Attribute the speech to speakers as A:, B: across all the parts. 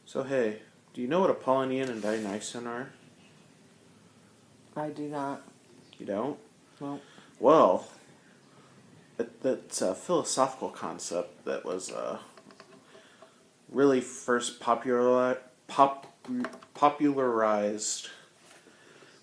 A: So hey, do you know what Apollonian and Dionysian are?
B: I do not.
A: You don't?
B: Well,
A: Well, that's a philosophical concept that was really first popularized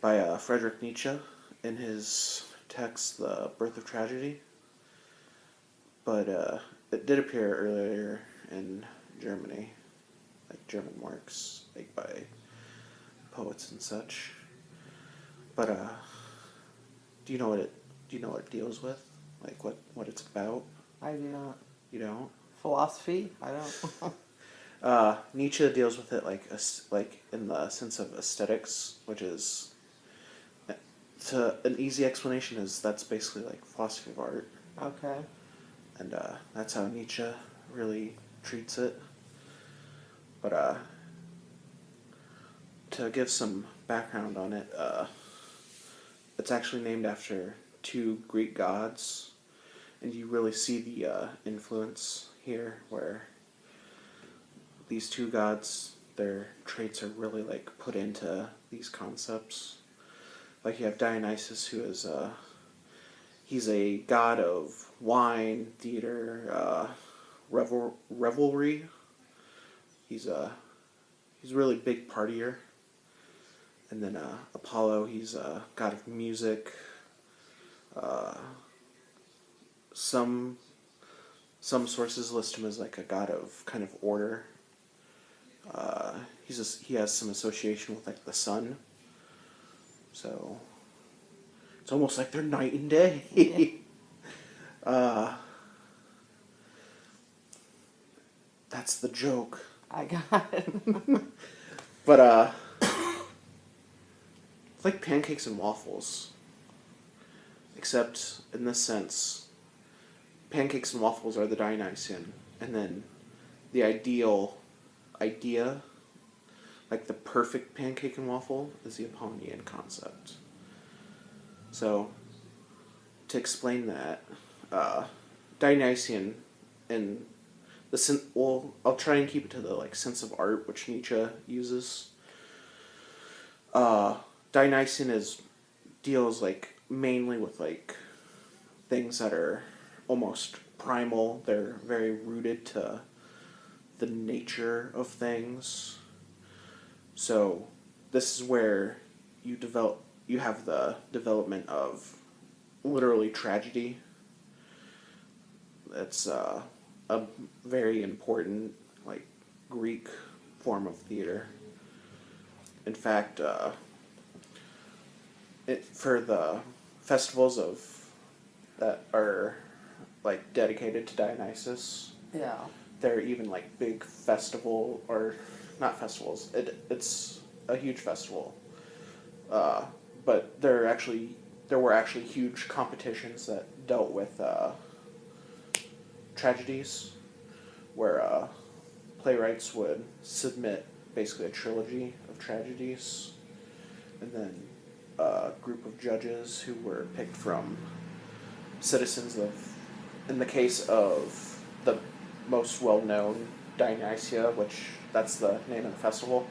A: by Friedrich Nietzsche in his text *The Birth of Tragedy*. But it did appear earlier in Germany, like German works, like by poets and such. But do you know what it deals with? Like what it's about?
B: I do not.
A: You don't?
B: Philosophy? I don't.
A: Nietzsche deals with it like in the sense of aesthetics, which is an easy explanation is that's basically like philosophy of art,
B: Okay.
A: and that's how Nietzsche really treats it. But to give some background on it, it's actually named after two Greek gods, and you really see the influence here, where these two gods, their traits are really like put into these concepts. Like you have Dionysus, who is he's a god of wine, theater, revelry. He's a really big partier. And then Apollo, he's a god of music. Uh, some some sources list him as like a god of kind of order. He has some association with like the sun, so it's almost like they're night and day. uh, that's the joke.
B: I got it.
A: But it's like pancakes and waffles, except in this sense, pancakes and waffles are the Dionysian, and then the idea, like the perfect pancake and waffle, is the Apollonian concept. So, to explain that, Dionysian and I'll try and keep it to the like sense of art which Nietzsche uses. Dionysian deals like mainly with like things that are almost primal. They're very rooted to the nature of things. So this is where you have the development of literally tragedy. It's a very important like Greek form of theater. In fact, for the festivals that are like dedicated to Dionysus,
B: Yeah.
A: they're even like big festival or not festivals. It's a huge festival, but there were actually huge competitions that dealt with tragedies, where playwrights would submit basically a trilogy of tragedies, and then a group of judges who were picked from citizens of, in the case of the most well-known Dionysia, which that's the name of the festival,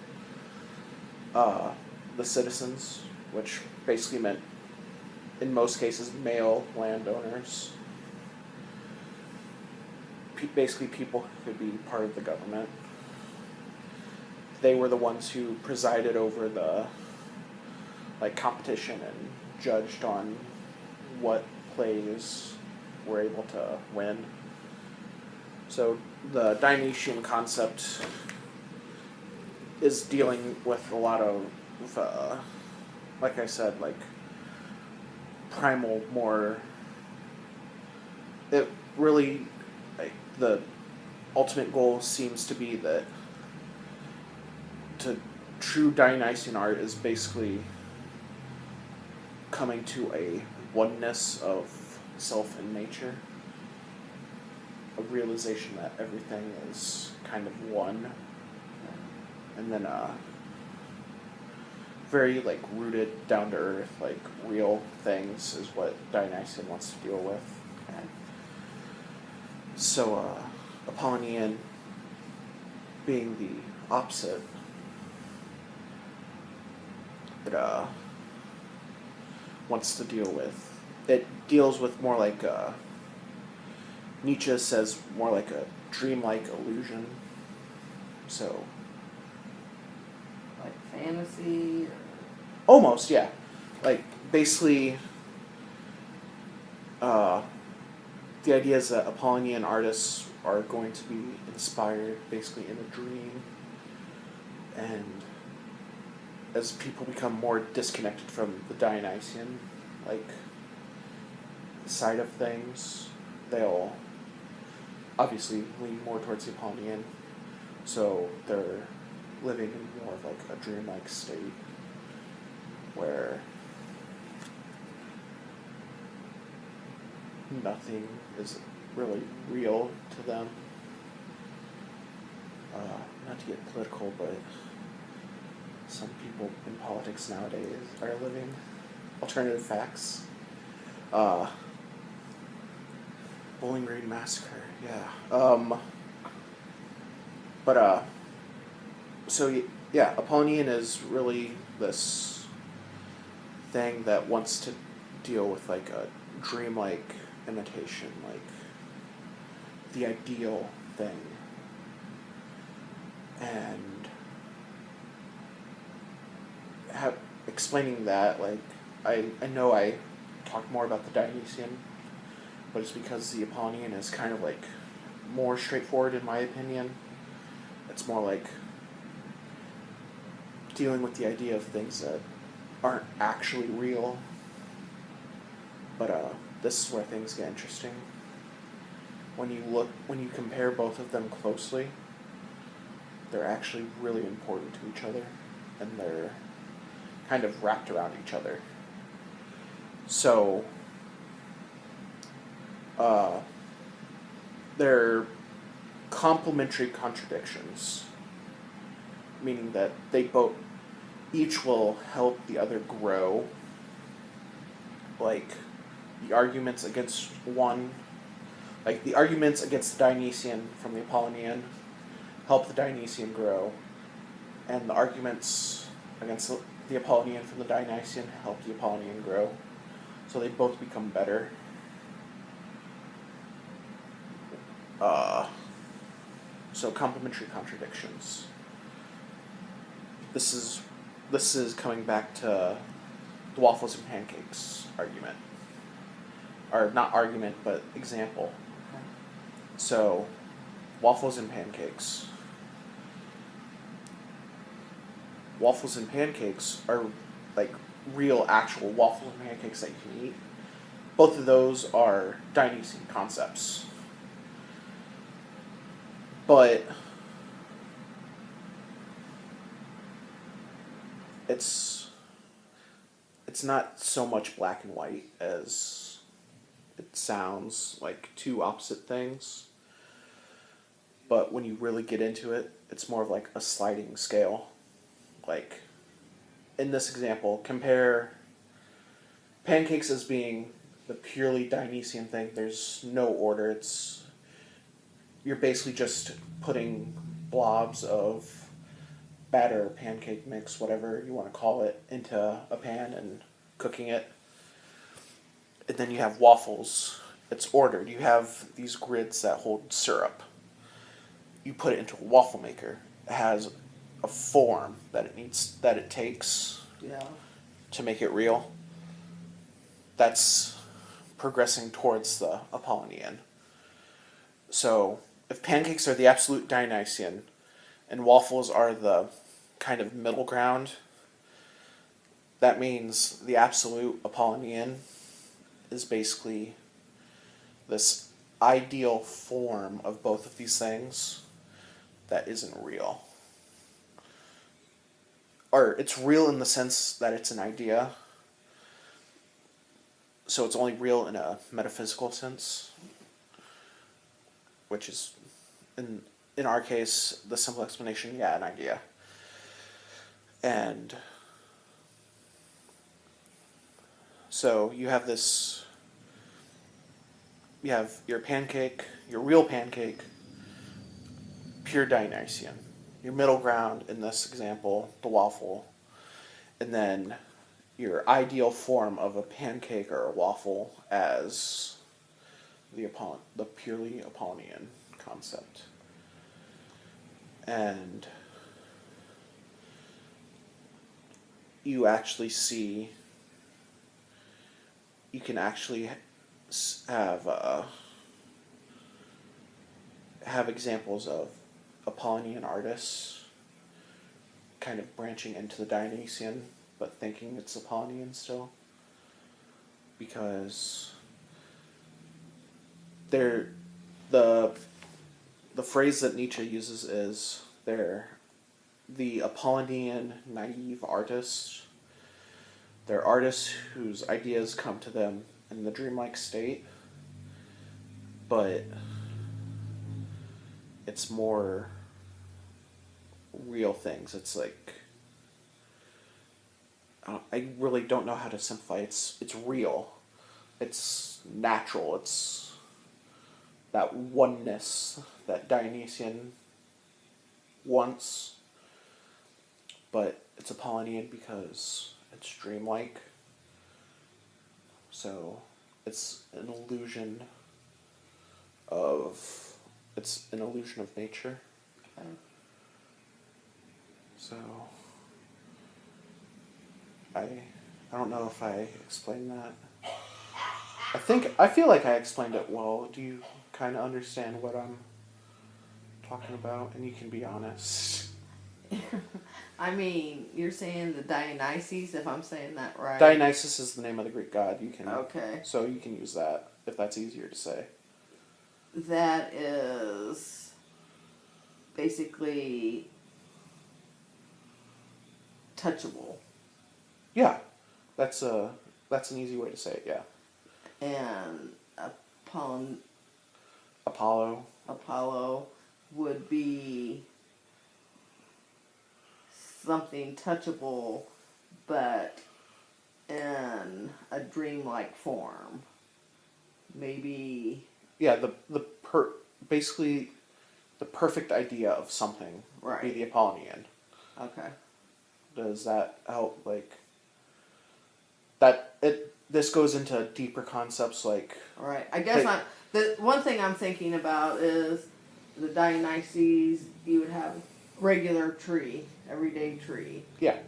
A: the citizens, which basically meant, in most cases, male landowners, basically people who could be part of the government. They were the ones who presided over the like competition and judged on what plays were able to win. So the Dionysian concept is dealing with a lot of, like I said, like primal, more. It really, like the ultimate goal seems to be that to true Dionysian art is basically coming to a oneness of self and nature, a realization that everything is kind of one, and then very like rooted, down to earth, like real things is what Dionysian wants to deal with.
B: Okay.
A: So Apollonian being the opposite, it wants to deal with. It deals with more like Nietzsche says more like a dreamlike illusion. So
B: Like fantasy or
A: almost, yeah. Like basically the idea is that Apollonian artists are going to be inspired basically in a dream, and as people become more disconnected from the Dionysian like side of things, they'll obviously lean more towards the Apollonian, so they're living in more of like a dreamlike state where nothing is really real to them. Not to get political, but some people in politics nowadays are living alternative facts. Bowling Green Massacre, yeah. So yeah, Apollonian is really this thing that wants to deal with like a dreamlike imitation, like the ideal thing. And explaining that, like, I know I talk more about the Dionysian, but it's because the Apollonian is kind of like more straightforward in my opinion. It's more like dealing with the idea of things that aren't actually real. But this is where things get interesting. When you compare both of them closely, they're actually really important to each other, and they're kind of wrapped around each other. So, they're complementary contradictions, meaning that each will help the other grow. Like, the arguments against the arguments against the Dionysian from the Apollonian help the Dionysian grow, and the arguments against the Apollonian from the Dionysian help the Apollonian grow. So they both become better. So complementary contradictions. This is coming back to the Waffles and Pancakes argument. Or not argument, but example. So, Waffles and Pancakes. Waffles and Pancakes are like real, actual waffles and pancakes that you can eat. Both of those are Dionysian concepts. But it's not so much black and white as it sounds, like two opposite things. But when you really get into it, it's more of like a sliding scale. Like, in this example, compare pancakes as being the purely Dionysian thing. There's no order. You're basically just putting blobs of batter, pancake mix, whatever you want to call it, into a pan and cooking it. And then you have waffles. It's ordered. You have these grids that hold syrup. You put it into a waffle maker. It has a form that it takes to make it real. That's progressing towards the Apollonian. So, if pancakes are the absolute Dionysian, and waffles are the kind of middle ground, that means the absolute Apollonian is basically this ideal form of both of these things that isn't real. Or it's real in the sense that it's an idea, so it's only real in a metaphysical sense, which is, in our case, the simple explanation, yeah, an idea. And so you have your pancake, your real pancake, pure Dionysian. your middle ground in this example, the waffle, and then your ideal form of a pancake or a waffle as the purely Apollonian concept. And you actually see, you can actually have examples of Apollonian artists kind of branching into the Dionysian, but thinking it's Apollonian still, because they're the phrase that Nietzsche uses is they're the Apollonian naive artists. They're artists whose ideas come to them in the dreamlike state, but it's more real things. It's like, I really don't know how to simplify. It's real. It's natural. It's that oneness that Dionysian wants, but it's Apollonian because it's dreamlike. So it's an illusion of nature.
B: Okay.
A: So I don't know if I explained that. I feel like I explained it well. Do you kind of understand what I'm talking about? And you can be honest.
B: I mean, you're saying the Dionysies, if I'm saying that right.
A: Dionysus is the name of the Greek god. You can
B: Okay.
A: So you can use that if that's easier to say.
B: That is basically touchable.
A: Yeah, that's an easy way to say it. Yeah.
B: And
A: Apollo
B: would be something touchable, but in a dreamlike form. Maybe.
A: Yeah, basically the perfect idea of something would be the Apollonian.
B: Okay.
A: Does that help? Like that this goes into deeper concepts like.
B: Right. I guess the one thing I'm thinking about is the Dionysies. You would have regular tree, everyday tree.
A: Yeah.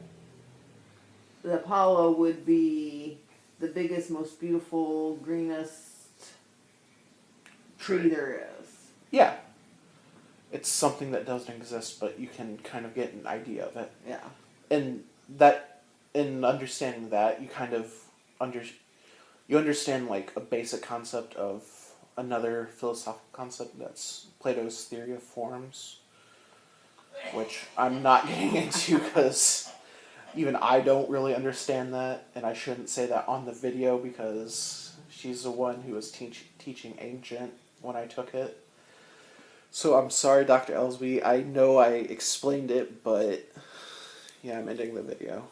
B: The Apollo would be the biggest, most beautiful, greenest tree there is.
A: Yeah. It's something that doesn't exist, but you can kind of get an idea of it.
B: Yeah.
A: And in understanding that, you kind of understand like a basic concept of another philosophical concept, that's Plato's theory of forms, which I'm not getting into because even I don't really understand that, and I shouldn't say that on the video because she's the one who was teaching ancient when I took it. So I'm sorry, Dr. Elsby. I know I explained it, but yeah, I'm ending the video.